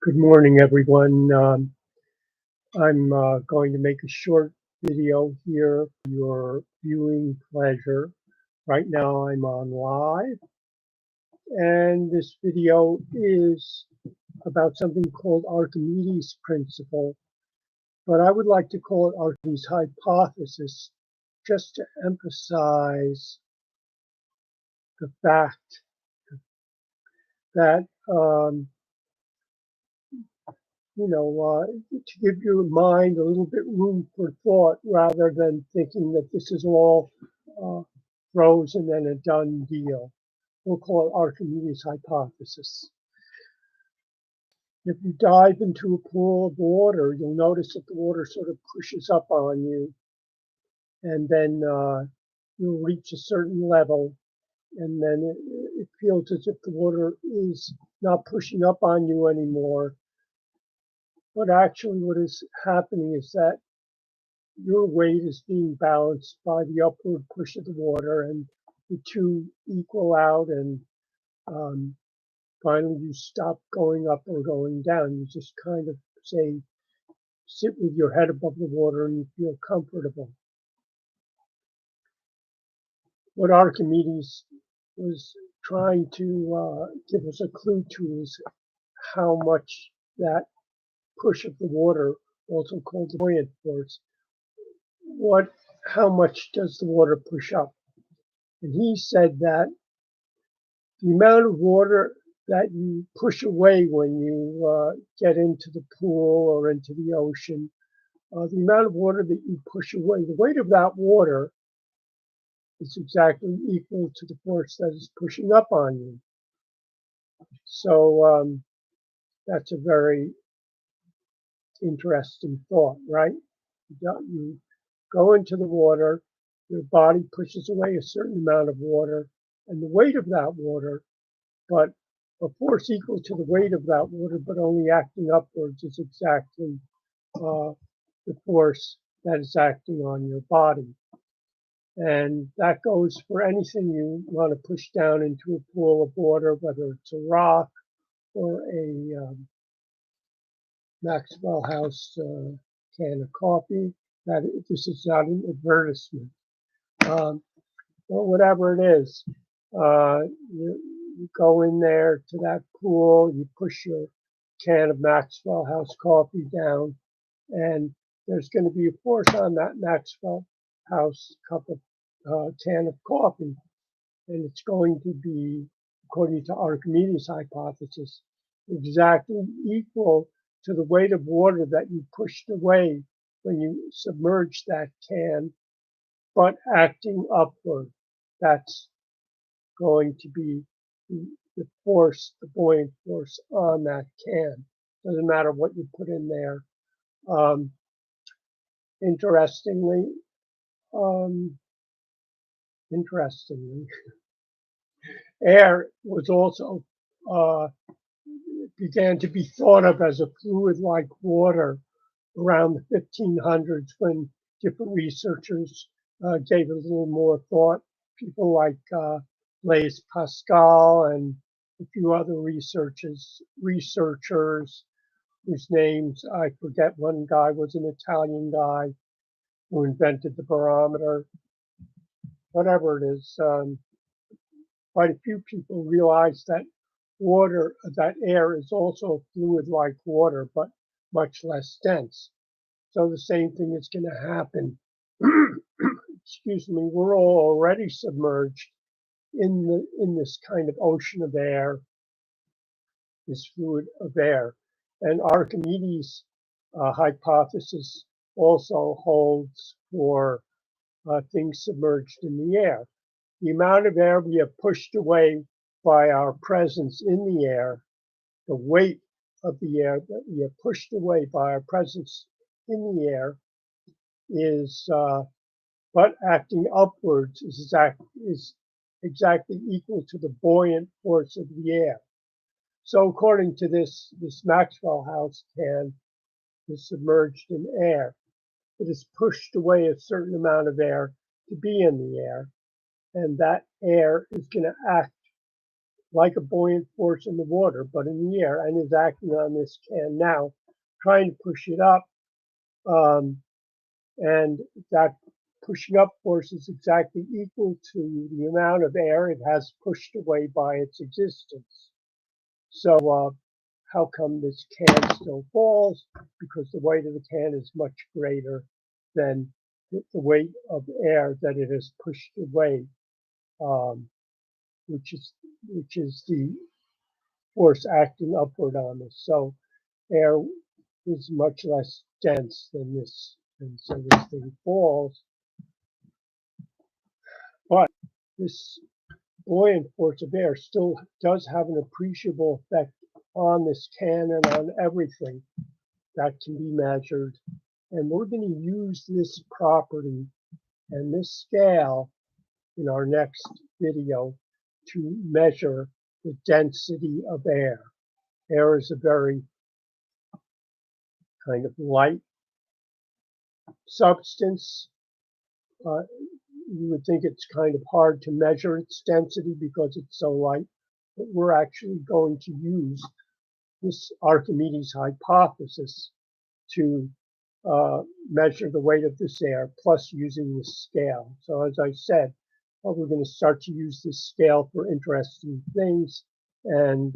Good morning, everyone. I'm going to make a short video here for your viewing pleasure. Right now I'm on live, and this video is about something called Archimedes principle, but I would like to call it Archimedes hypothesis just to emphasize the fact that to give your mind a little bit room for thought rather than thinking that this is all frozen and a done deal. We'll call it Archimedes hypothesis. If you dive into a pool of water, you'll notice that the water sort of pushes up on you, and then you'll reach a certain level, and then it feels as if the water is not pushing up on you anymore. But actually what is happening is that your weight is being balanced by the upward push of the water, and the two equal out, and finally you stop going up or going down. You just kind of sit with your head above the water and you feel comfortable. What Archimedes was trying to give us a clue to is how much that push of the water, also called the buoyant force, how much does the water push up? And he said that the amount of water that you push away when you get into the pool or into the ocean, the amount of water that you push away, the weight of that water is exactly equal to the force that is pushing up on you. So that's a very interesting thought, right? You go into the water, your body pushes away a certain amount of water, and the weight of that water, but a force equal to the weight of that water, but only acting upwards, is exactly the force that is acting on your body. And that goes for anything you want to push down into a pool of water, whether it's a rock or a Maxwell House can of coffee. This is not an advertisement. Or whatever it is, you go in there to that pool, you push your can of Maxwell House coffee down, and there's going to be a force on that Maxwell House can of coffee, and it's going to be, according to Archimedes' hypothesis, exactly equal to the weight of water that you pushed away when you submerged that can, but acting upward. That's going to be the force, the buoyant force on that can. Doesn't matter what you put in there. Interestingly, air was also began to be thought of as a fluid like water around the 1500s, when different researchers gave it a little more thought. People like Blaise Pascal and a few other researchers whose names I forget. One guy was an Italian guy who invented the barometer. Whatever it is, quite a few people realized that that air is also a fluid like water, but much less dense. So the same thing is going to happen. Excuse me, we're all already submerged in this kind of ocean of air, this fluid of air. And Archimedes' hypothesis also holds for things submerged in the air. The amount of air we have pushed away by our presence in the air, the weight of the air that we have pushed away by our presence in the air is, but acting upwards is exactly equal to the buoyant force of the air. So according to this Maxwell House can is submerged in air. It has pushed away a certain amount of air to be in the air, and that air is going to act like a buoyant force in the water, but in the air, and is acting on this can now, trying to push it up. And that pushing up force is exactly equal to the amount of air it has pushed away by its existence. So how come this can still falls? Because the weight of the can is much greater than the weight of air that it has pushed away, um, which is the force acting upward on this. So air is much less dense than this, and so this thing falls. But this buoyant force of air still does have an appreciable effect on this can and on everything that can be measured. And we're going to use this property and this scale in our next video to measure the density of air. Air is a very kind of light substance. You would think it's kind of hard to measure its density because it's so light, but we're actually going to use this Archimedes hypothesis to measure the weight of this air, plus using this scale. So as I said, we're going to start to use this scale for interesting things, and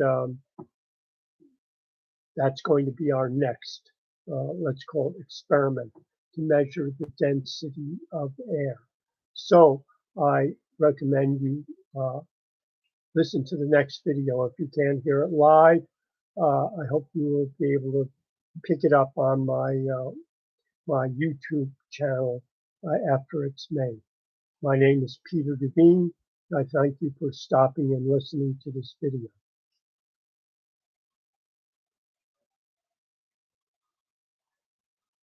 that's going to be our next, let's call it experiment, to measure the density of air. So I recommend you listen to the next video if you can't hear it live. I hope you will be able to pick it up on my YouTube channel after it's made. My name is Peter Devine. I thank you for stopping and listening to this video.